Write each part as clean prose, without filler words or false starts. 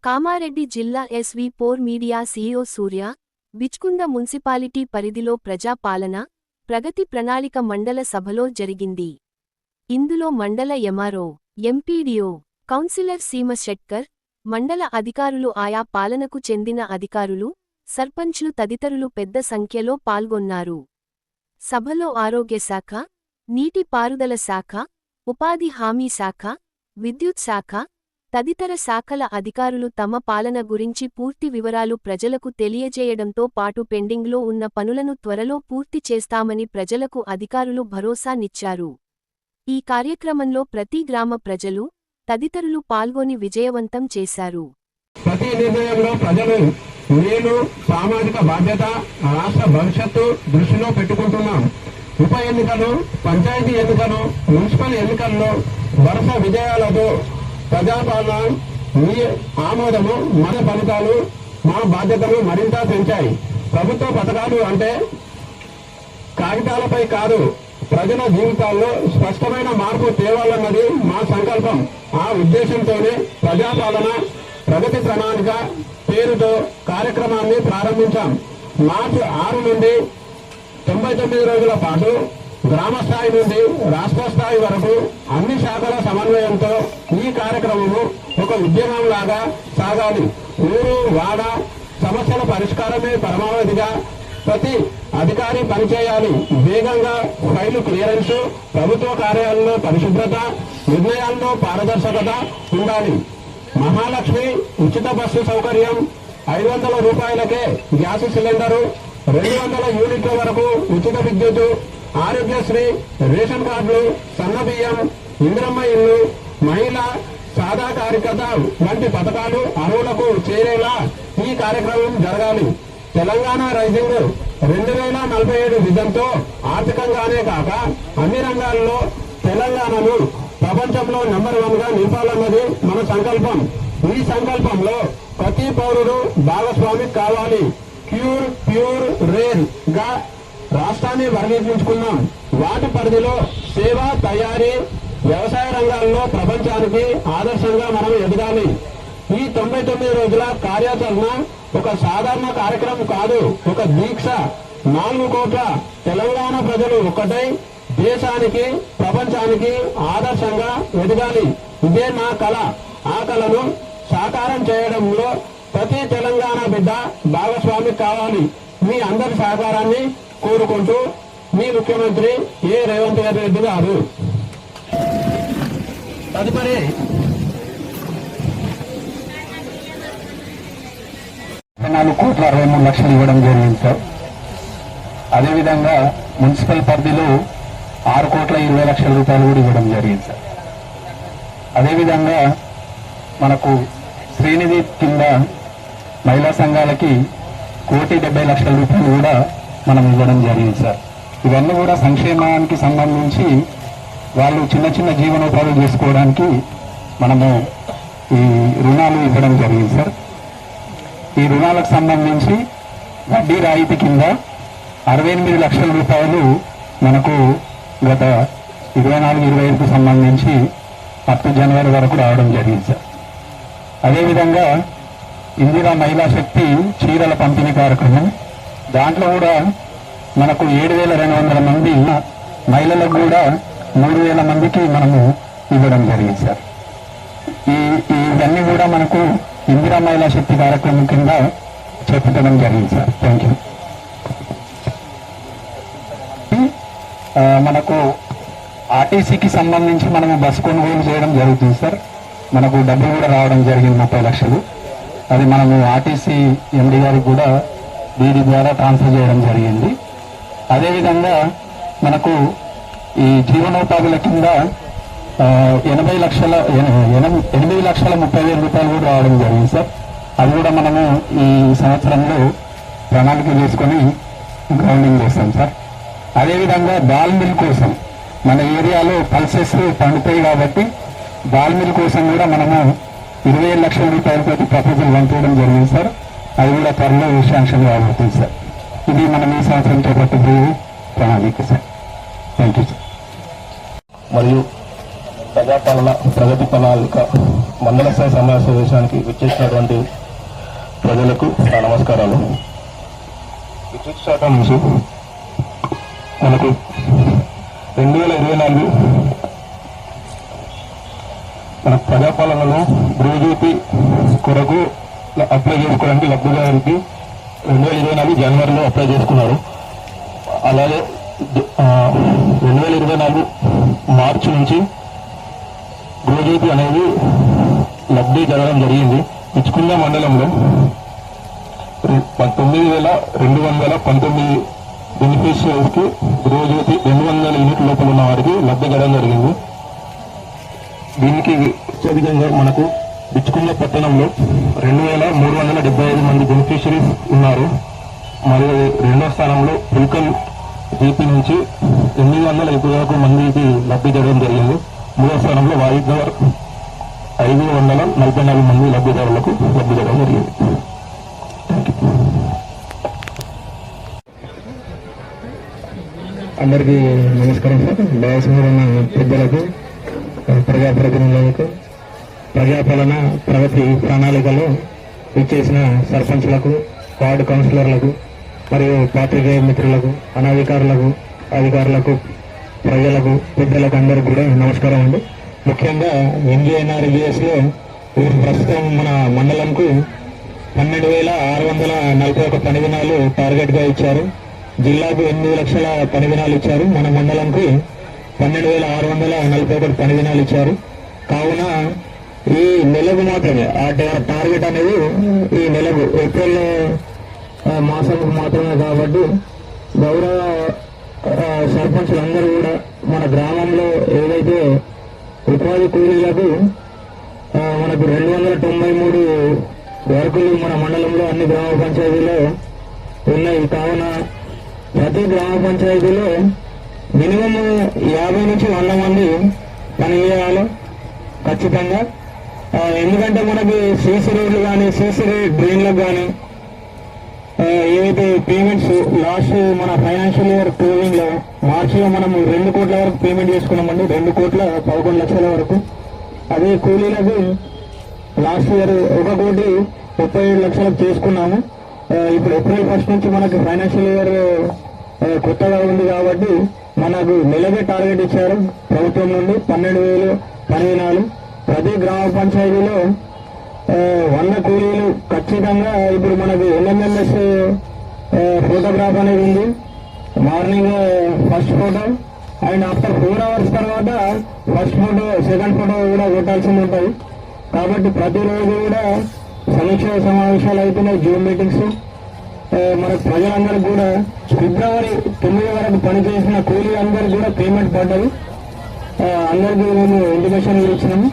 కామారెడ్డి జిల్లా SV4 media CEO సూర్య, Bichkunda municipality పరిధిలో ప్రజాపాలన, ప్రగతి ప్రణాళిక మండల సభలో జరిగింది. ఇందులో మండల MRO, MPDO, కౌన్సిలర్ సీమ షెట్కర్, మండల అధికారులు ఆయా పాలనకు చెందిన అధికారులు, సర్పంచ్లు తదితరులు పెద్ద సంఖ్యలో పాల్గొన్నారు. సభలో ఆరోగ్య శాఖ, నీటి పారుదల శాఖ, ఉపాధి హామీ శాఖ, విద్యుత్ శాఖ, తదితర శాఖల అధికారులు తమ పాలన గురించి పూర్తి వివరాలు ప్రజలకు తెలియజేయడంతో పాటు పెండింగ్లో ఉన్న పనులను త్వరలో పూర్తి చేస్తామని ప్రజలకు అధికారులు భరోసానిచ్చారు. ఈ కార్యక్రమంలో ప్రతి గ్రామ ప్రజలు, తదితరులు పాల్గొని విజయవంతం చేశారు. ప్రతి నిర్ణయంలో ప్రజలు మేలు, సామాజిక బాధ్యత, రాష్ట్ర భవిష్యత్తు దృష్టిలో పెట్టుకుంటున్నాం. ఉప ఎన్నికలు, పంచాయతీ ఎన్నికలు, మున్సిపల్ ఎన్నికల్లో వరుస విజయాలతో ప్రజాపాలన మీ ఆమోదము, మన ఫలితాలు మా బాధ్యతను మరింత పెంచాయి. ప్రభుత్వ పథకాలు అంటే కాగితాలపై కాదు, ప్రజల జీవితాల్లో స్పష్టమైన మార్పు తేవాలన్నది మా సంకల్పం. ఆ ఉద్దేశంతోనే ప్రజాపాలన ప్రగతి ప్రణాళిక పేరుతో కార్యక్రమాన్ని ప్రారంభించాం. మార్చి 6 నుండి 99 రోజుల పాటు గ్రామ స్థాయి నుండి రాష్ట్ర స్థాయి వరకు అన్ని శాఖల సమన్వయంతో ఈ కార్యక్రమము ఒక ఉద్యమంలాగా సాగాలి. ఊరు వాడ సమస్యల పరిష్కారమే పరమావధిగా ప్రతి అధికారి పనిచేయాలి. వేగంగా ఫైలు క్లియరెన్స్, ప్రభుత్వ కార్యాలయంలో పరిశుభ్రత, నిర్ణయాల్లో పారదర్శకత ఉండాలి. మహాలక్ష్మి ఉచిత బస్సు సౌకర్యం, 500 రూపాయలకే గ్యాస్ సిలిండరు, 200 యూనిట్ల వరకు ఉచిత విద్యుత్, ఆరోగ్యశ్రీ, రేషన్ కార్డులు, సన్నబియ్యం, ఇంద్రమ్మ ఇల్లు, మహిళా సాధాకారికత వంటి పథకాలు అర్హులకు చేరేలా ఈ కార్యక్రమం జరగాలి. తెలంగాణ రైజింగ్ 2047 విజన్తో ఆర్థికంగానే కాక అన్ని రంగాల్లో తెలంగాణను ప్రపంచంలో నెంబర్ 1గా నింపాలన్నది మన సంకల్పం. ఈ సంకల్పంలో ప్రతి పౌరుడు భాగస్వామి కావాలి. ప్యూర్ రేర్ గా రాష్ట్రాన్ని వర్గీకరించుకున్నాం. వాటి పరిధిలో సేవ, తయారీ, వ్యవసాయ రంగాల్లో ప్రపంచానికి ఆదర్శంగా మనం ఎదగాలి. ఈ 99 రోజుల కార్యాచరణ ఒక సాధారణ కార్యక్రమం కాదు, ఒక దీక్ష. 4 కోట్ల తెలంగాణ ప్రజలు ఒక్కటై దేశానికి, ప్రపంచానికి ఆదర్శంగా ఎదగాలి. ఇదే నా కళ. ఆ కళను సాకారం చేయడంలో ప్రతి తెలంగాణ బిడ్డ భాగస్వామి కావాలి. మీ అందరి సహకారాన్ని కోరుకుంటూ మీ ముఖ్యమంత్రి రేవంత్ రెడ్డి గారు. తదుపరి 4,63,00,000 ఇవ్వడం జరిగింది సార్. అదేవిధంగా మున్సిపల్ పరిధిలో 6,20,00,000 రూపాయలు కూడా ఇవ్వడం జరిగింది సార్. అదేవిధంగా మనకు శ్రీనిధి కింద మహిళా సంఘాలకి 1,70,00,000 రూపాయలు కూడా మనం ఇవ్వడం జరిగింది సార్. ఇవన్నీ కూడా సంక్షేమానికి సంబంధించి వాళ్ళు చిన్న చిన్న జీవనోపాధులు చేసుకోవడానికి మనము ఈ రుణాలు ఇవ్వడం జరిగింది సార్. ఈ రుణాలకు సంబంధించి వడ్డీ రాయితీ కింద 68 లక్షల రూపాయలు మనకు గత 24-25కు సంబంధించి అప్ టు జనవరి వరకు రావడం జరిగింది సార్. అదేవిధంగా ఇందిరా మహిళా శక్తి చీరల పంపిణీ కార్యక్రమం, దాంట్లో కూడా మనకు 7,200 మంది మహిళలకు కూడా 3,000 మందికి మనము ఇవ్వడం జరిగింది సార్. ఇవన్నీ కూడా మనకు ఇందిరా మహిళా శక్తి కార్యక్రమం కింద చెప్పడం జరిగింది సార్. Thank you. మనకు ఆర్టీసీకి సంబంధించి మనము బస్సు కొనుగోలు చేయడం జరుగుతుంది సార్. మనకు డబ్బులు కూడా రావడం జరిగింది 30 లక్షలు. అది మనము ఆర్టీసీ ఎండి గారికి కూడా దీని ద్వారా ట్రాన్స్ఫర్ చేయడం జరిగింది. అదేవిధంగా మనకు ఈ జీవనోపాధుల కింద 8,30,000 రూపాయలు కూడా రావడం జరిగింది సార్. అది కూడా మనము ఈ సంవత్సరంలో ప్రణాళిక చేసుకొని గ్రౌండింగ్ చేస్తాం సార్. అదేవిధంగా దాల్ మిల్ కోసం మన ఏరియాలో పల్సెస్ పండుతాయి కాబట్టి దాల్ మిల్ కోసం కూడా మనము 27 లక్షల రూపాయలతో ప్రపోజల్ పంపించడం జరిగింది సార్. అది కూడా త్వరలో శాంక్షన్ కాబోతుంది సార్. ఇది మనం ఈ సంవత్సరం చేపట్టబోయే ప్రణాళిక సార్. Thank you sir. మరియు ప్రజాపాలన ప్రగతి ప్రణాళిక మండల స్థాయి సమావేశానికి విచ్చేసినటువంటి ప్రజలకు నా నమస్కారాలు. విద్యుత్ శాఖ నుంచి మనకు 2024 మన ప్రజాపాలనలో గృహజ్యోతి కొరకు అప్లై చేసుకోవడానికి లబ్ధిదారునికి 2024 జనవరిలో అప్లై చేసుకున్నారు. అలాగే 2024 మార్చి నుంచి గృహజ్యోతి అనేది లబ్ధి జరగడం జరిగింది. పిచ్చుకుంద మండలంలో 9,219 బెనిఫిషియరీస్కి గృహజ్యోతి 200 యూనిట్ల లోపల ఉన్న వారికి లబ్ధి జరగడం జరిగింది. దీనికి విధంగా మనకు పిచ్చుకుంద పట్టణంలో 2,375 మంది బెనిఫిషరీస్ ఉన్నారు. మరియు రెండో స్థానంలో పుల్కల్ జీపీ నుంచి 821 మందికి లబ్ధి జరగడం జరిగింది. మూడో స్థానంలో వాయిద్నగర్ 544 మంది లబ్ధిదారులకు లబ్ధి జరగడం జరిగింది. అందరికీ నమస్కారం సార్. డయాస్ మీద ఉన్న పెద్దలకు, ప్రజాప్రతినిధులకు, ప్రజాపాలన ప్రగతి ప్రణాళికలో ఇచ్చేసిన సర్పంచ్లకు, వార్డు కౌన్సిలర్లకు మరియు పాత్రికేయ మిత్రులకు, అనధికారులకు, అధికారులకు, ప్రజలకు, పెద్దలకు అందరికీ కూడా నమస్కారం అండి. ముఖ్యంగా ఎన్జీఎన్ఆర్జీఎస్లో ప్రస్తుతం మన మండలంకు 12,641 పని దినాలు టార్గెట్గా ఇచ్చారు. జిల్లాకు 8 లక్షల పని దినాలు ఇచ్చారు. మన మండలంకి 12,641 పని దినాలు ఇచ్చారు. కావున ఈ నెలకు మాత్రమే ఆ టార్గెట్ అనేది ఈ నెలకు ఏప్రిల్ మాసంకు మాత్రమే. కాబట్టి గౌరవ సర్పంచులందరూ కూడా మన గ్రామంలో ఏదైతే ఉపాధి కూలీలకు మనకు 293 వర్కులు మన మండలంలో అన్ని గ్రామ పంచాయతీలో ఉన్నాయి. కావున ప్రతి గ్రామ పంచాయతీలో మినిమం 50 నుంచి 100 మంది పని చేయాలి ఖచ్చితంగా. ఎందుకంటే మనకి సీసీ రోడ్లు కానీ, సీసీ డ్రైన్లకు కానీ ఏవైతే పేమెంట్స్ లాస్ట్ మన ఫైనాన్షియల్ ఇయర్ క్లోజింగ్ లో మార్చిలో మనం 2 కోట్ల వరకు పేమెంట్ చేసుకున్నామండి. 2,11 లక్షల వరకు. అదే కూలీలకు లాస్ట్ ఇయర్ 1,37 లక్షలకు చేసుకున్నాము. ఇప్పుడు ఏప్రిల్ 1 నుంచి మనకి ఫైనాన్షియల్ ఇయర్ కొత్తగా ఉంది కాబట్టి మనకు నెలకే టార్గెట్ ఇచ్చారు ప్రభుత్వం నుండి 12,000 పని దినాలు. ప్రతి గ్రామ పంచాయతీలో 100 కూలీలు ఖచ్చితంగా. ఇప్పుడు మనకు ఎన్ఎంఎంఎస్ ఫోటోగ్రాఫ్ అనేది ఉంది. Morning first photo and after 4 hours తర్వాత ఫస్ట్ ఫోటో, సెకండ్ ఫోటో కూడా కొట్టాల్సింది ఉంటుంది. కాబట్టి ప్రతిరోజు కూడా సమీక్ష సమావేశాలు అవుతున్నాయి, జూమ్ మీటింగ్స్. మన ప్రజలందరికీ కూడా ఫిబ్రవరి 9 వరకు పనిచేసిన కూలీ అందరికీ కూడా పేమెంట్ పడ్డది. అందరికీ మేము ఇంటిమేషన్ ఇచ్చినాము.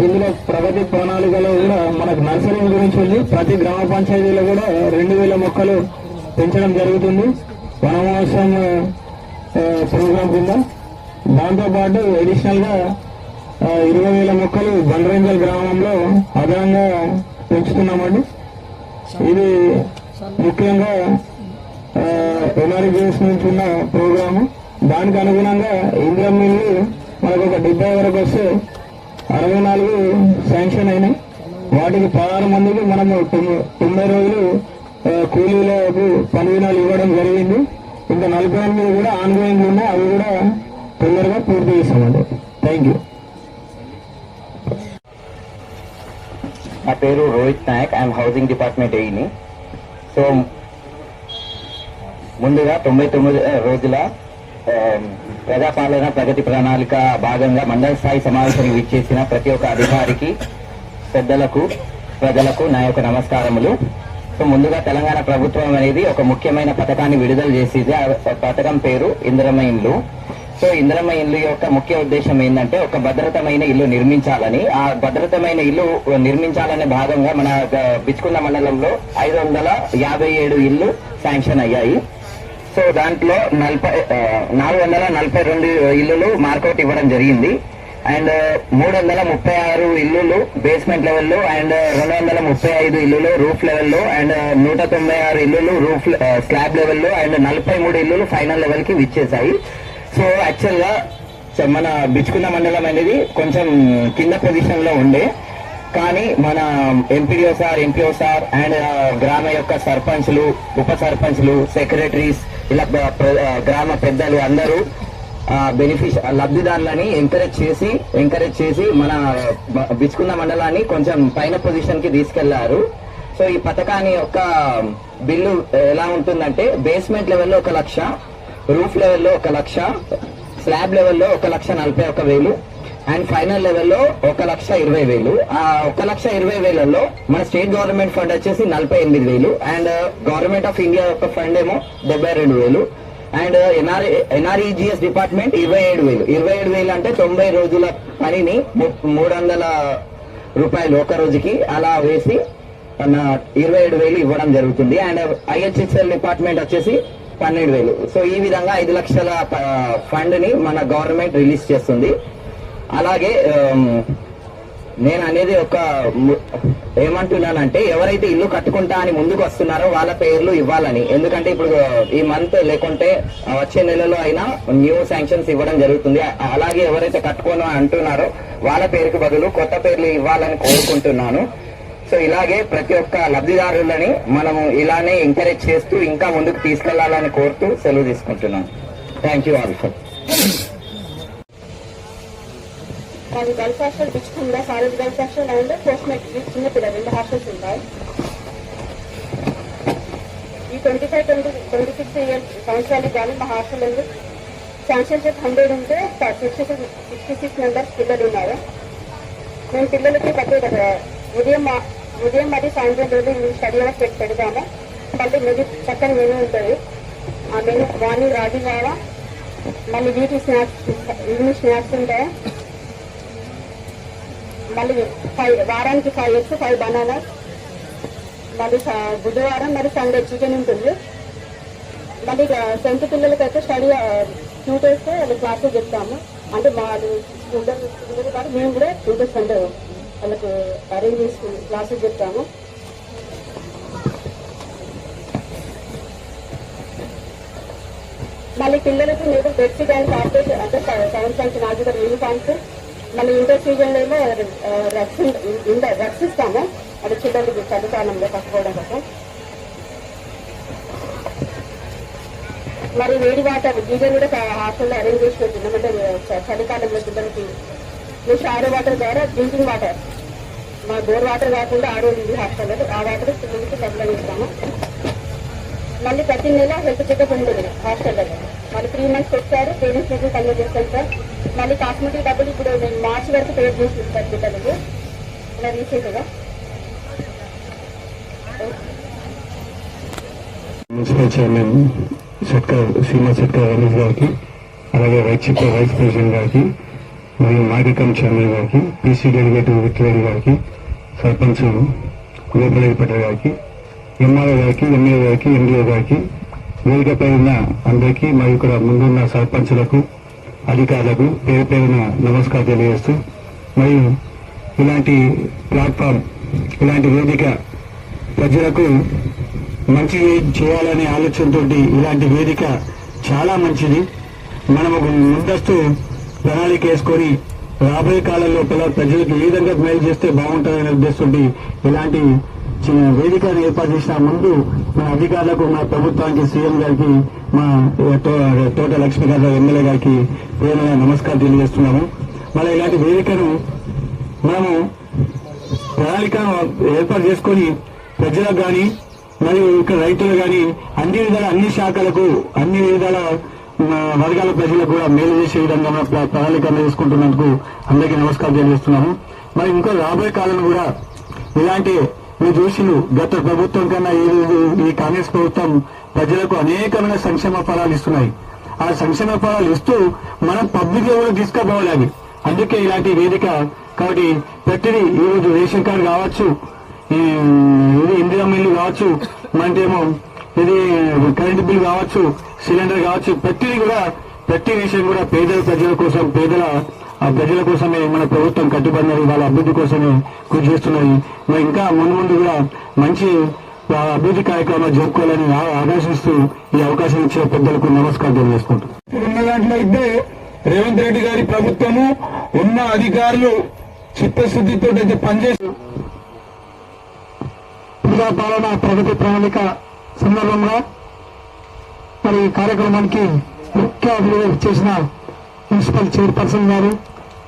ఇందులో ప్రగతి ప్రణాళికలో కూడా మనకు నర్సరీ గురించి ఉంది. ప్రతి గ్రామ పంచాయతీలో కూడా 2,000 మొక్కలు పెంచడం జరుగుతుంది వనమహోత్సవం ప్రోగ్రాం కింద. దాంతోపాటు అడిషనల్ గా 20,000 మొక్కలు బండ్రేంజల్ గ్రామంలో అదనంగా పెంచుతున్నామండి. ఇది ముఖ్యంగా ఎన్ఆర్జీఎస్ నుంచి ఉన్న ప్రోగ్రాము. దానికి అనుగుణంగా ఇందిరా మిల్లు మనకు ఒక 70 వరకు వస్తే 64 శాంక్షన్ అయినాయి. వాటికి 16 మందికి మనము 90 రోజులు కూలీలకు పని దినాలు ఇవ్వడం జరిగింది. ఇంకా 48 కూడా ఆన్గోయింగ్ ఉన్నాయి. అవి కూడా తొందరగా పూర్తి చేస్తామండి. Thank you. నా పేరు Rohit Naik. I'm housing department ఏఈని. సో ముందుగా 99 రోజుల ప్రజాపాలన ప్రగతి ప్రణాళిక భాగంగా మండల స్థాయి సమావేశానికి విచ్చేసిన ప్రతి ఒక్క అధికారికి, పెద్దలకు, ప్రజలకు నా యొక్క నమస్కారములు. సో ముందుగా తెలంగాణ ప్రభుత్వం అనేది ఒక ముఖ్యమైన పథకాన్ని విడుదల చేసేది. ఆ పథకం పేరు ఇందిరమ్మ ఇండ్లు. సో ఇందిరమ్మ ఇల్లు యొక్క ముఖ్య ఉద్దేశం ఏంటంటే ఒక భద్రతమైన ఇల్లు నిర్మించాలని. ఆ భద్రతమైన ఇల్లు నిర్మించాలనే భాగంగా మన బిచ్కుంద మండలంలో 557 ఇల్లు శాంక్షన్ అయ్యాయి. సో దాంట్లో 442 ఇల్లులు మార్కౌట్ ఇవ్వడం జరిగింది. అండ్ 336 ఇల్లులు బేస్మెంట్ లెవెల్లో, అండ్ 235 ఇల్లులు రూఫ్ లెవెల్లో, అండ్ 196 ఇల్లులు రూఫ్ స్లాబ్ లెవెల్లో, అండ్ 43 ఇల్లులు ఫైనల్ లెవెల్ కి విచ్చేసాయి. సో యాక్చువల్ గా సో మన బిచ్కుంద మండలం అనేది కొంచెం కింద పొజిషన్ లో ఉండే, కానీ మన MPDO sir, MPO sir and గ్రామ యొక్క సర్పంచ్లు, ఉప సర్పంచ్లు, సెక్రటరీస్, ఇలా గ్రామ పెద్దలు అందరూ లబ్ధిదారులని ఎంకరేజ్ చేసి మన బిచ్కుంద మండలాన్ని కొంచెం పైన పొజిషన్ కి తీసుకెళ్లారు. సో ఈ పథకాన్ని యొక్క బిల్లు ఎలా ఉంటుందంటే, బేస్మెంట్ లెవెల్లో 1 లక్ష, రూఫ్ లెవెల్లో 1 లక్ష, స్లాబ్ లెవెల్లో 1,41,000 అండ్ ఫైనల్ లెవెల్లో 1,20,000. ఆ 1,20,000లో మన స్టేట్ గవర్నమెంట్ ఫండ్ వచ్చేసి 48,000 అండ్ గవర్నమెంట్ ఆఫ్ ఇండియా యొక్క ఫండ్ ఏమో 72,000 అండ్ ఎన్ఆర్ఈజిఎస్ డిపార్ట్మెంట్ 27,000 అంటే 90 రోజుల పనిని 300 రూపాయలు ఒక రోజుకి అలా వేసి 27,000 ఇవ్వడం జరుగుతుంది. అండ్ ఐహెచ్ఎస్ఎల్ డిపార్ట్మెంట్ వచ్చేసి 12,000. సో ఈ విధంగా 5 లక్షల ఫండ్ ని మన గవర్నమెంట్ రిలీజ్ చేస్తుంది. అలాగే నేను అనేది ఏమంటున్నానంటే, ఎవరైతే ఇల్లు కట్టుకుంటా అని ముందుకు వస్తున్నారో వాళ్ళ పేర్లు ఇవ్వాలని. ఎందుకంటే ఇప్పుడు ఈ మంత్ లేకుంటే వచ్చే నెలలో అయినా న్యూ శాంక్షన్స్ ఇవ్వడం జరుగుతుంది. అలాగే ఎవరైతే కట్టుకోను అంటున్నారో వాళ్ళ పేరుకు బదులు కొత్త పేర్లు ఇవ్వాలని కోరుకుంటున్నాను. సో ఇలాగే ప్రతి ఒక్క లబ్ధిదారులని మనము ఇలానే ఎంకరేజ్ చేస్తూ ఇంకా ముందుకు తీసుకెళ్లాలని కోరుతూ సెలవు తీసుకుంటున్నాను. Thank you all for. మాది girls hostel Bichkunda, college girls hostel and post matric చిన్న పిల్లలు 2 హాస్టల్స్ ఉంటాయి. ఈ 25-26 సంవత్సరాలకు కానీ మా హాస్టల్ శాంక్షన్ చేసి 100 ఉంటే 66 మెంబర్స్ పిల్లలు ఉన్నారు. మేము పిల్లలకి ఉదయం మరియు సాయంత్రం రోజు స్టడీ అవర్స్ పెడతాము. మళ్ళీ మెను చక్కని మెనూ ఉంటుంది. ఆ మెనూ మార్నింగ్ రాగి జావా, మళ్ళీ వీటి స్నాక్స్, ఈవినింగ్ స్నాక్స్ ఉంటాయి. మళ్ళీ వారానికి 5 eggs, 5 బనానాస్, మళ్ళీ బుధవారం మరి సండే చికెన్ ఉంటుంది. మళ్ళీ 10th పిల్లలకైతే స్టడీ ట్యూటర్స్ క్లాసెస్ చెప్తాము. అంటే మా స్కూల్లో కాదు, మేము కూడా ట్యూటర్స్ అంటే వాళ్ళకు అరేంజ్ చేసుకుని క్లాసెస్ చెప్తాము. మళ్ళీ పిల్లలకి మేము బెడ్షీట్ అండ్ కార్పొరేట్ అంటే 7th నుంచి 4th యూనిఫామ్స్, మళ్ళీ ఇంటర్ సీజన్లో ఏమో రక్స్ ఇస్తాము. అది చిన్నది చలికాలంలో కట్టుకోవడం కోసం. మరి వేడి వాటర్ గీజర్ కూడా హాస్టల్లో అరేంజ్ చేసి పెట్టినాం. అంటే చలికాలంలో పిల్లలకి మేము షారో వాటర్ ద్వారా డ్రింకింగ్ వాటర్, మా బోర్ వాటర్ కాకుండా ఆరో ఇది హాస్టల్లో ఆ వాటర్ పిల్లలకి సప్లై చేస్తాము. మళ్ళీ ప్రతి నెల హెల్త్ చెకప్ ఉంటుంది హాస్టల్లో. మళ్ళీ 3 months ఒకసారి పేరెంట్స్ మీటింగ్ కండక్ట్ చేస్తాం సార్. మళ్ళీ కాస్మెటిక్ డబ్బులు ఇప్పుడు నేను మార్చి వరకు పే చేసి ఇస్తాను పిల్లలకి ఇలా రీసెంట్గా. మున్సిపల్ చైర్మన్ శ్రీమతి సట్కర్ రమేష్ గారికి, అలాగే వైస్ ప్రెసిడెంట్ గారికి, మరియు మాగికం చైర్మన్ గారికి, పీసీ డెలిగేట్ విక్టరీ గారికి, సర్పంచ్ గోపాలపేట గారికి, ఎంఆర్ఓ గారికి, ఎంఏఓ గారికి, ఎండిఓ గారికి, వేదికపై ఉన్న అందరికీ మరియు ఇక్కడ ముందున్న సర్పంచులకు, అధికారులకు పేరు పేరున నమస్కారం తెలియజేస్తూ, మరియు ఇలాంటి ప్లాట్ఫామ్, ఇలాంటి వేదిక ప్రజలకు మంచి చేయాలనే ఆలోచనతో ఇలాంటి వేదిక చాలా మంచిది. మనం ఒక ముందస్తు ప్రణాళిక వేసుకొని రాబోయే కాలం లోపల ప్రజలకు ఏ విధంగా మేలు చేస్తే బాగుంటుందనే ఉద్దేశంతో ఇలాంటి వేదికను ఏర్పాటు చేసిన ముందు మన అధికారులకు, మన ప్రభుత్వానికి, సీఎం గారికి, మా తోట లక్ష్మీకాంతరావు ఎమ్మెల్యే గారికి పేరు నమస్కారం తెలియజేస్తున్నాము. మళ్ళీ ఇలాంటి వేదికను మనము ప్రణాళికను ఏర్పాటు చేసుకొని ప్రజలకు కానీ మరియు ఇక్కడ రైతులు కానీ అన్ని విధాల, అన్ని శాఖలకు, అన్ని విధాల వర్గాల ప్రజలకు కూడా మేలు చేసే విధంగా మన ప్రణాళిక చేసుకుంటున్నందుకు అందరికీ నమస్కారం తెలియజేస్తున్నాము. మరి ఇంకా రాబోయే కాలం కూడా ఇలాంటి మీరు చూసిన గత ప్రభుత్వం కన్నా ఈ కాంగ్రెస్ ప్రభుత్వం ప్రజలకు అనేకమైన సంక్షేమ ఫలాలు ఇస్తున్నాయి. ఆ సంక్షేమ ఫలాలు ఇస్తూ మనం పబ్లిక్ లో కూడా తీసుకుపోవాలి. అందుకే ఇలాంటి వేదిక. కాబట్టి ప్రతిదీ ఈరోజు రేషన్ కార్డు కావచ్చు, ఇది ఇందిరా మిల్లు కావచ్చు, మనకేమో ఇది కరెంటు బిల్ కావచ్చు, సిలిండర్ కావచ్చు, ప్రతి విషయం కూడా పేదల ప్రజల కోసం, ప్రజల కోసమే మన ప్రభుత్వం కట్టుబడినది, వాళ్ళ అభివృద్ధి కోసమే కృషి చేస్తున్నది. మరి ఇంకా ముందు కూడా మంచి అభివృద్ధి కార్యక్రమాలు జరుపుకోవాలని ఆకాంక్షిస్తూ ఈ అవకాశం ఇచ్చిన పెద్దలకు నమస్కారం తెలియజేసుకుంటున్నాను. ఉన్న దాంట్లో అయితే రేవంత్ రెడ్డి గారి ప్రభుత్వము ఉన్న అధికారులు చిత్తశుద్ధితో అయితే పనిచేసి ప్రజాపాలన ప్రగతి ప్రణాళిక సందర్భంగా మరి ఈ కార్యక్రమానికి ముఖ్య అతిథిగా చేసిన మున్సిపల్ చైర్పర్సన్ గారు,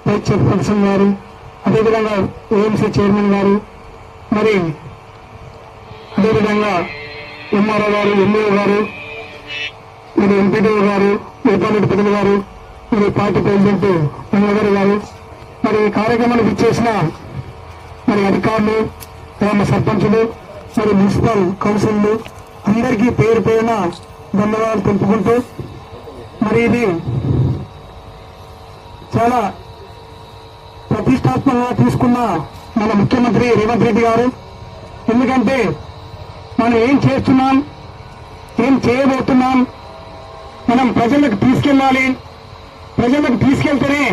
వైస్ చైర్పర్సన్ గారు, అదేవిధంగా ఏఎంసీ చైర్మన్ గారు, మరి అదేవిధంగా ఎంఆర్ఓ గారు, ఎంఈఓ గారు, మరి ఎంపీడీఓ గారు, ఉపముఖ్యమంత్రి గారు, మరి పార్టీ ప్రెసిడెంట్ వెంకటగారు గారు, మరి ఈ కార్యక్రమానికి ఇచ్చేసిన మరి అధికారులు, గ్రామ సర్పంచులు, మరి మున్సిపల్ కౌన్సిల్ అందరికీ పేరు పేరున ధన్యవాదాలు తెలుపుకుంటూ, మరి ఇది చాలా ప్రతిష్టాత్మకంగా తీసుకున్న మన ముఖ్యమంత్రి రేవంత్ రెడ్డి గారు. ఎందుకంటే మనం ఏం చేస్తున్నాం, ఏం చేయబోతున్నాం, మనం ప్రజలకు తీసుకెళ్ళాలి. ప్రజలకు తీసుకెళ్తేనే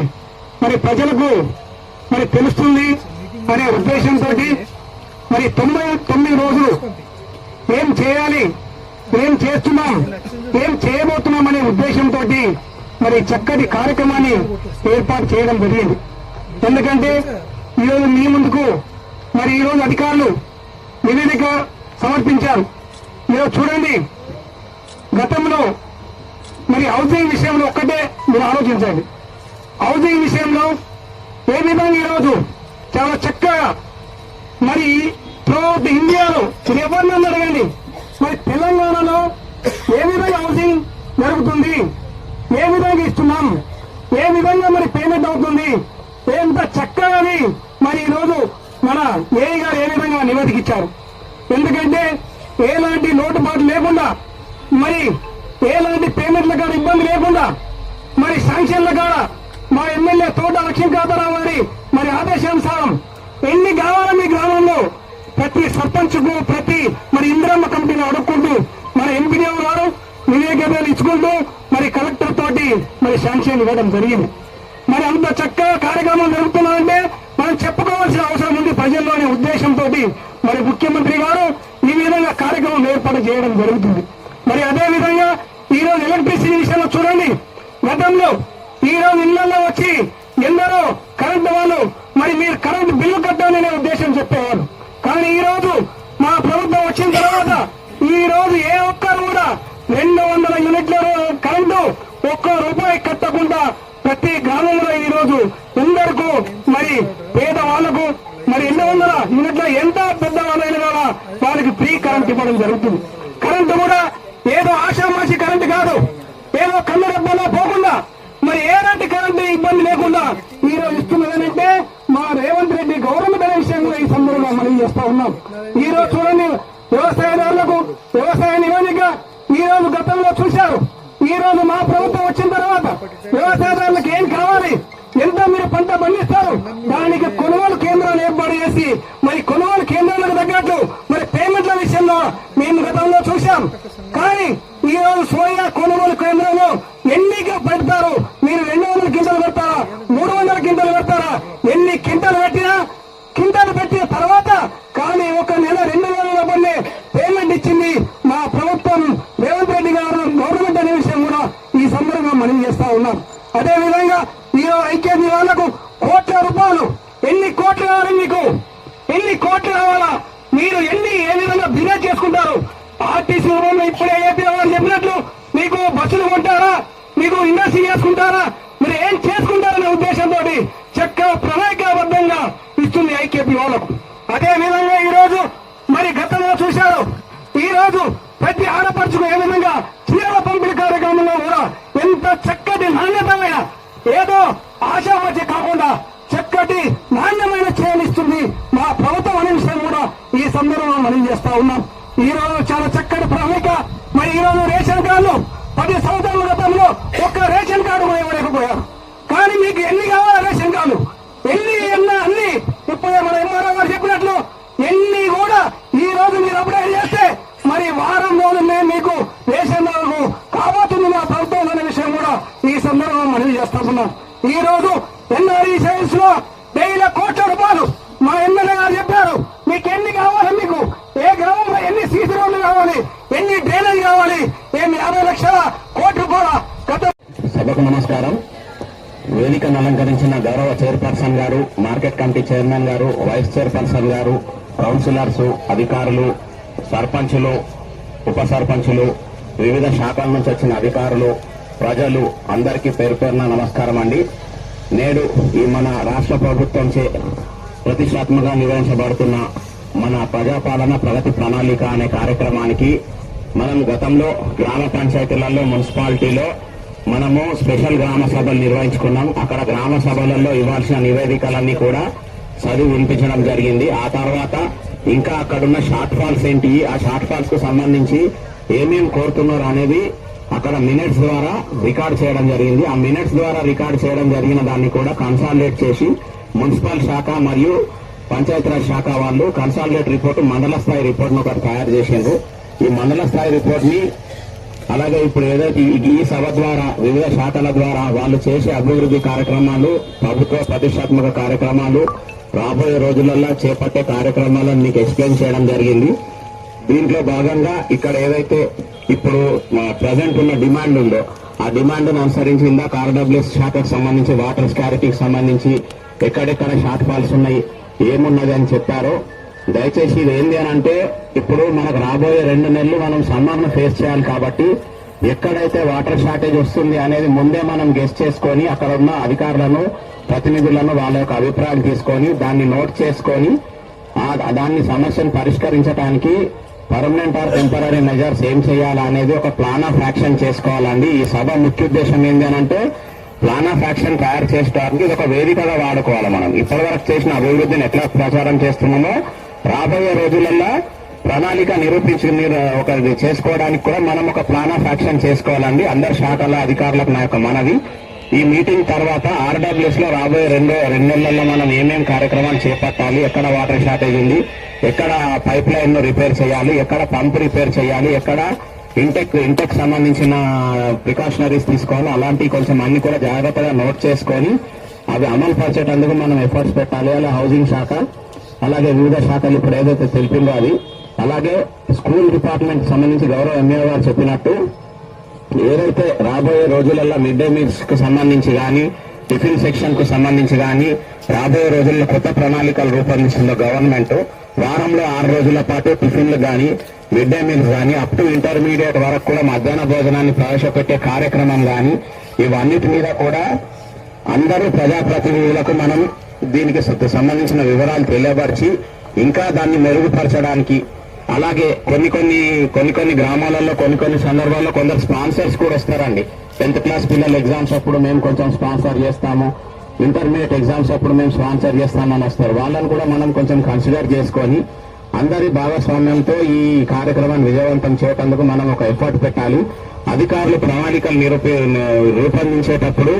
మరి ప్రజలకు మరి తెలుస్తుంది అనే ఉద్దేశంతో మరి 99 రోజులు ఏం చేయాలి, ఏం చేస్తున్నాం, ఏం చేయబోతున్నాం అనే ఉద్దేశంతో మరి చక్కటి కార్యక్రమాన్ని ఏర్పాటు చేయడం జరిగింది. ఎందుకంటే ఈరోజు మీ ముందుకు మరి ఈరోజు అధికారులు నివేదిక సమర్పించారు. ఈరోజు చూడండి, గతంలో మరి హౌసింగ్ విషయంలో ఒక్కటే మీరు ఆలోచించండి. హౌసింగ్ విషయంలో ఏ విధంగా ఈరోజు చాలా చక్కగా మరి త్రూఅవుట్ ఇండియాలో ఎవరినన్నా అడగండి, మరి తెలంగాణలో ఏ విధంగా హౌసింగ్ జరుగుతుంది, ఏ విధంగా ఇస్తున్నాం, ఏ విధంగా మరి పేమెంట్ అవుతుంది, ఎంత చక్కగాని మరి ఈరోజు మన ఏఈ గారు ఏ విధంగా నివేదిక ఇచ్చారు. ఎందుకంటే ఎలాంటి లోటుపాటు లేకుండా, మరి ఎలాంటి పేమెంట్ల కాడ ఇబ్బంది లేకుండా, మరి శాంక్షన్ల కాడ మా ఎమ్మెల్యే తోట లక్ష్మీకాంతారావు గారి మరి ఆదేశానుసారం ఎన్ని కావాలో మీ గ్రామంలో ప్రతి సర్పంచ్ కు, ప్రతి మరి ఇందిరమ్మ కమిటీని అడుక్కుంటూ మన ఎంపీడీఓ గారు నివేదికలు ఇచ్చుకుంటూ మరి కలెక్టర్ తోటి మరి శాంక్షన్ ఇవ్వడం జరిగింది. మరి అంత చక్కగా కార్యక్రమం జరుగుతున్నామంటే మనం చెప్పుకోవాల్సిన అవసరం ఉంది ప్రజల్లోని ఉద్దేశంతో మరి ముఖ్యమంత్రి గారు ఈ విధంగా కార్యక్రమం ఏర్పాటు చేయడం జరుగుతుంది. మరి అదే విధంగా ఈ రోజు ఎలక్ట్రిసిటీ విషయంలో చూడండి, గతంలో ఈ రోజు ఇళ్లలో వచ్చి ఎందరో కరెంటు వాళ్ళు మరి మీరు కరెంటు బిల్లు కట్టాలనే ఉద్దేశం చెప్పేవారు. కానీ ఈ రోజు మా ప్రభుత్వం వచ్చిన తర్వాత ఈ రోజు ఏ ఒక్కరు కూడా 200 యూనిట్ల కరెంటు ₹1 కట్టకుండా ప్రతి గ్రామంలో ఈ రోజు ఎందరికూ మరి పేద వాళ్లకు మరి 200 యూనిట్ల ఎంత పెద్ద వాళ్ళైనా కూడా వాళ్ళకి ఫ్రీ కరెంట్ ఇవ్వడం జరుగుతుంది. కరెంటు కూడా ఏదో ఆషామాషి కరెంటు కాదు, ఏదో కన్ను డబ్బాలో పోకుండా మరి ఏలాంటి కరెంటు ఇబ్బంది లేకుండా ఈ రోజు ఇస్తున్నదంటే మా రేవంత్ రెడ్డి గవర్నమెంట్ అనే విషయం కూడా ఈ సందర్భంగా మనం చేస్తా ఉన్నాం. ఈ రోజు చూడండి, వ్యవసాయదారులకు వ్యవసాయ నివేదిక ఈ రోజు గతంలో చూశారు. ఈ రోజు మా ప్రభుత్వం వచ్చిన తర్వాత వ్యవసాయదారులకు ఏం కావాలి, ఎంత మీరు పంట పండిస్తారు, దానికి కొనుగోలు కేంద్రాలు ఏర్పాటు చేసి మరి కొనుగోలు కేంద్రాలకు తగ్గట్లు మరి పేమెంట్ల విషయంలో మేము గతంలో చూశాం. కానీ ఈ రోజు సోయా కొనుగోలు కేంద్రంలో ఎన్ని పెడతారు, మీరు 200 క్వింటాలు పెడతారా, 300 క్వింటాలు పెడతారా, ఎన్ని క్వింటాలు పెట్టినా క్వింటాలు పెట్టిన తర్వాత కానీ ఒక నెల 2 నెలల పన్నే పేమెంట్ ఇచ్చింది మా ప్రభుత్వం రేవంత్ రెడ్డి గారు గవర్నమెంట్ అనే విషయం కూడా ఈ సందర్భంగా మనం చేస్తా ఉన్నాం. అదే విధంగా ఈరోజు ఐక్యత వాళ్లకు ₹1,00,00,000 ఎన్ని కోట్లు కావాలి, మీకు ఎన్ని కోట్లు కావాలా, మీరు ఏ విధంగా బిజినెస్ చేసుకుంటారు. ఆర్టీసీ ఇప్పుడే ఏపీ వాళ్ళు చెప్పినట్లు మీకు బస్సులు కొంటారా, మీకు ఇండస్ట్రీ చేసుకుంటారా, మీరు ఏం చేసుకుంటారనే ఉద్దేశంతో చక్కగా ప్రణాళికాబద్ధంగా ఇస్తుంది ఐకేపీ వాళ్ళకు. అదే విధంగా ఈ రోజు మరి గతంలో చూశారు, ఈ రోజు ప్రతి ఆడపడుచుకు ఏ విధంగా చీరల పంపిణీ కార్యక్రమంలో కూడా ఎంత చక్కటి నాణ్యతమైన, ఏదో ఆశావాచి కాకుండా చక్కటి నాణ్యమైన చేయనిస్తుంది మా ప్రభుత్వం అనే విషయం కూడా ఈ సందర్భంలో మనం చేస్తా ఉన్నాం. ఈ రోజు చాలా చక్కటి ప్రణాళిక. మరి ఈ రోజు రేషన్ కార్డులు 10 సంవత్సరాల గతంలో ఒక్క రేషన్ కార్డు కూడా ఇవ్వలేకపోయారు. కానీ మీకు ఎన్ని కావాలి రేషన్ కార్డులు, అన్ని ఇప్పుడు మన ఎంఆర్ఓ గారు చెప్పినట్లు ఎన్ని కూడా ఈ రోజు మీరు అప్డేట్ చేస్తే మరి వారం రోజులనే మీకు రేషన్ కార్డు కాబోతుంది మా ప్రభుత్వం అనే విషయం కూడా ఈ సందర్భంగా మనం చేస్తా ఉన్నాం. ఈ రోజు ఎన్ఆర్ఈ సైన్స్ లో ₹1,00,00,000 మా ఎమ్మెల్యే గారు చెప్పారు. మీకు ఎన్ని కావాలి, మీకు ఏ గ్రామంలో ఎన్ని సీసీ రోడ్లు కావాలి, ఎన్ని డ్రైనేజ్ కావాలి, ఏమి ₹50,00,00,000 కోట్లు కూడా గత. సభకు నమస్కారం. వేదికను అలంకరించిన గౌరవ చైర్పర్సన్ గారు, మార్కెట్ కమిటీ చైర్మన్ గారు, వైస్ చైర్పర్సన్ గారు, కౌన్సిలర్స్, అధికారులు, సర్పంచులు, ఉప సర్పంచులు, వివిధ శాఖల నుంచి వచ్చిన అధికారులు, ప్రజలు అందరికీ పేరు పేరున నమస్కారం అండి. నేడు ఈ మన రాష్ట్ర ప్రభుత్వంచే ప్రతిష్టాత్మకంగా నిర్వహించబడుతున్న మన ప్రజాపాలన ప్రగతి ప్రణాళిక అనే కార్యక్రమానికి మనం గతంలో గ్రామ పంచాయతీలలో, మున్సిపాలిటీలో మనము స్పెషల్ గ్రామ సభలు నిర్వహించుకున్నాం. అక్కడ గ్రామ సభలలో ఇవ్వాల్సిన నివేదికలన్నీ కూడా చదివి వినిపించడం జరిగింది. ఆ తర్వాత ఇంకా అక్కడున్న షార్ట్ ఫాల్స్ ఏంటి, ఆ షార్ట్ ఫాల్స్ కు సంబంధించి ఏమేమి కోరుతున్నారు అనేది అక్కడ మినిట్స్ ద్వారా రికార్డ్ చేయడం జరిగింది. ఆ మినిట్స్ ద్వారా రికార్డ్ చేయడం జరిగిన దాన్ని కూడా కన్సాలిడేట్ చేసి మున్సిపల్ శాఖ మరియు పంచాయతీరాజ్ శాఖ వాళ్ళు కన్సాలిడేట్ రిపోర్ట్, మండల స్థాయి రిపోర్ట్ను ఒకటి తయారు చేసిండ్రు. ఈ మండల స్థాయి రిపోర్ట్ ని అలాగే ఇప్పుడు ఏదైతే ఈ సభ ద్వారా వివిధ శాఖల ద్వారా వాళ్ళు చేసే అభివృద్ధి కార్యక్రమాలు, ప్రభుత్వ ప్రతిష్టాత్మక కార్యక్రమాలు, రాబోయే రోజులలో చేపట్టే కార్యక్రమాలను మీకు ఎక్స్ప్లెయిన్ చేయడం జరిగింది. దీంట్లో భాగంగా ఇక్కడ ఏదైతే ఇప్పుడు ప్రజెంట్ ఉన్న డిమాండ్ ఉందో ఆ డిమాండ్ ను అనుసరించి ఇందాక ఆర్డబ్ల్యూఎస్ శాఖకు సంబంధించి, వాటర్ స్కారిటీకి సంబంధించి ఎక్కడెక్కడ షార్ట్ ఫాల్స్ ఉన్నాయి, ఏమున్నది అని చెప్పారో. దయచేసి ఇది ఏంది అని అంటే, ఇప్పుడు మనకు రాబోయే 2 నెలలు మనం సమ్మర్ ను ఫేస్ చేయాలి కాబట్టి ఎక్కడైతే వాటర్ షార్టేజ్ వస్తుంది అనేది ముందే మనం గెస్ చేసుకొని అక్కడ ఉన్న అధికారులను, ప్రతినిధులను వాళ్ళ యొక్క అభిప్రాయం తీసుకొని దాన్ని నోట్ చేసుకొని దాన్ని సమస్యను పరిష్కరించడానికి పర్మనెంట్ ఆర్ టెంపరీ మెజర్స్ ఏం చేయాలా అనేది ఒక ప్లాన్ ఆఫ్ యాక్షన్ చేసుకోవాలండి. ఈ సభ ముఖ్య ఉద్దేశం ఏంటి అని అంటే, ప్లాన్ ఆఫ్ యాక్షన్ తయారు చేసుకోవడానికి ఇది ఒక వేదికగా వాడుకోవాలి. మనం ఇప్పటివరకు చేసిన అభివృద్ధిని ఎట్లా ప్రచారం చేస్తున్నామో రాబోయే రోజులలో ప్రణాళిక చేసుకోవడానికి కూడా మనం ఒక ప్లాన్ ఆఫ్ యాక్షన్ చేసుకోవాలండి. అందరు శాఖల అధికారులకు నా యొక్క మనవి. ఈ మీటింగ్ తర్వాత ఆర్డబ్ల్యూఎస్ లో రాబోయే 2 నెలల్లో మనం ఏమేం కార్యక్రమాలు చేపట్టాలి, ఎక్కడ వాటర్ షార్టేజ్ ఉంది, ఎక్కడ పైప్ లైన్ ను రిపేర్ చేయాలి, ఎక్కడ పంప్ రిపేర్ చేయాలి, ఎక్కడ ఇంటెక్ సంబంధించిన ప్రికాషనరీస్ తీసుకోవాలి, అలాంటివి కొంచెం అన్ని కూడా జాగ్రత్తగా నోట్ చేసుకొని అవి అమలు పరిచేటందుకు మనం ఎఫర్ట్స్ పెట్టాలి. అలా హౌసింగ్ శాఖ, అలాగే వివిధ శాఖలు ఇప్పుడు ఏదైతే తెలిపిందో అది, అలాగే స్కూల్ డిపార్ట్మెంట్ సంబంధించి గౌరవ ఎంఏ గారు చెప్పినట్టు ఏదైతే రాబోయే రోజులలో మిడ్ డే మీల్స్ కు సంబంధించి కానీ, టిఫిన్ సెక్షన్ కు సంబంధించి కానీ రాబోయే రోజుల్లో కొత్త ప్రణాళికలు రూపొందించిందో గవర్నమెంట్, వారంలో 6 రోజుల పాటు టిఫిన్లు కానీ, మిడ్ డే మీల్స్ కానీ, అప్ టు ఇంటర్మీడియట్ వరకు కూడా మధ్యాహ్న భోజనాన్ని ప్రవేశపెట్టే కార్యక్రమం కానీ, ఇవన్నిటి మీద కూడా అందరూ ప్రజాప్రతినిధులకు మనం దీనికి సంబంధించిన వివరాలు తెలియపరిచి ఇంకా దాన్ని మెరుగుపరచడానికి, అలాగే కొన్ని గ్రామాలలో కొన్ని సందర్భాల్లో కొందరు స్పాన్సర్స్ కూడా వస్తారండి. 10th క్లాస్ పిల్లల ఎగ్జామ్స్ అప్పుడు మేము కొంచెం స్పాన్సర్ చేస్తాము, ఇంటర్మీడియట్ ఎగ్జామ్స్ అప్పుడు మేము స్పాన్సర్ చేస్తామని వస్తారు. వాళ్ళని కూడా మనం కొంచెం కన్సిడర్ చేసుకొని అందరి భాగస్వామ్యంతో ఈ కార్యక్రమాన్ని విజయవంతం చేయటందుకు మనం ఒక ఎఫర్ట్ పెట్టాలి. అధికారులు ప్రణాళికలు రూపొందించేటప్పుడు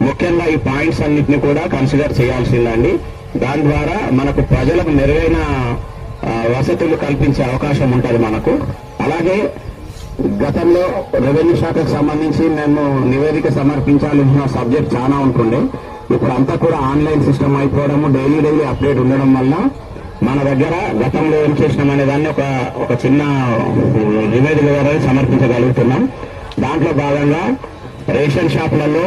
ముఖ్యంగా ఈ పాయింట్స్ అన్నింటినీ కూడా కన్సిడర్ చేయాల్సిందండి. దాని ద్వారా మనకు ప్రజలకు మెరుగైన వసతులు కల్పించే అవకాశం ఉంటుంది మనకు. అలాగే గతంలో రెవెన్యూ శాఖకు సంబంధించి మేము నివేదిక సమర్పించాల్సిన సబ్జెక్ట్ చాలా ఉంటుండే. ఇప్పుడు అంతా కూడా ఆన్లైన్ సిస్టమ్ అయిపోవడము, డైలీ అప్డేట్ ఉండడం వల్ల మన దగ్గర గతంలో ఏం చేసినామనే దాన్ని ఒక చిన్న నివేదిక ద్వారా సమర్పించగలుగుతున్నాం. దాంట్లో భాగంగా రేషన్ షాపులలో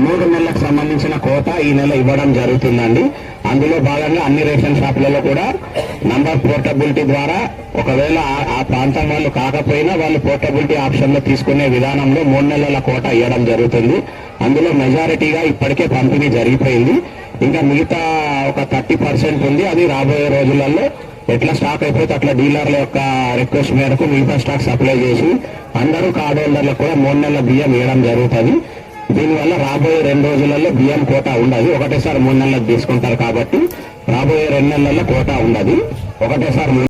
3 నెలలకు సంబంధించిన కోట ఈ నెల ఇవ్వడం జరుగుతుందండి. అందులో భాగంగా అన్ని రేషన్ షాపులలో కూడా నంబర్ పోర్టబిలిటీ ద్వారా ఒకవేళ ఆ ప్రాంతం వాళ్ళు కాకపోయినా వాళ్ళు పోర్టబిలిటీ ఆప్షన్ లో తీసుకునే విధానంలో 3 నెలల కోట ఇవ్వడం జరుగుతుంది. అందులో మెజారిటీగా ఇప్పటికే పంపిణీ జరిగిపోయింది. ఇంకా మిగతా ఒక 30% ఉంది. అది రాబోయే రోజులలో ఎట్లా స్టాక్ అయిపోతే అట్లా డీలర్ల యొక్క రిక్వెస్ట్ మేరకు మిగతా స్టాక్ సప్లై చేసి అందరూ కార్డు హోల్డర్లకు కూడా 3 నెలల బియ్యం ఇవ్వడం జరుగుతుంది. దీనివల్ల రాబోయే 2 రోజులలో బియ్యం కోటా ఉండదు. ఒకటేసారి 3 నెలలకు తీసుకుంటారు కాబట్టి రాబోయే 2 నెలల్లో కోటా ఉండదు. ఒకటేసారి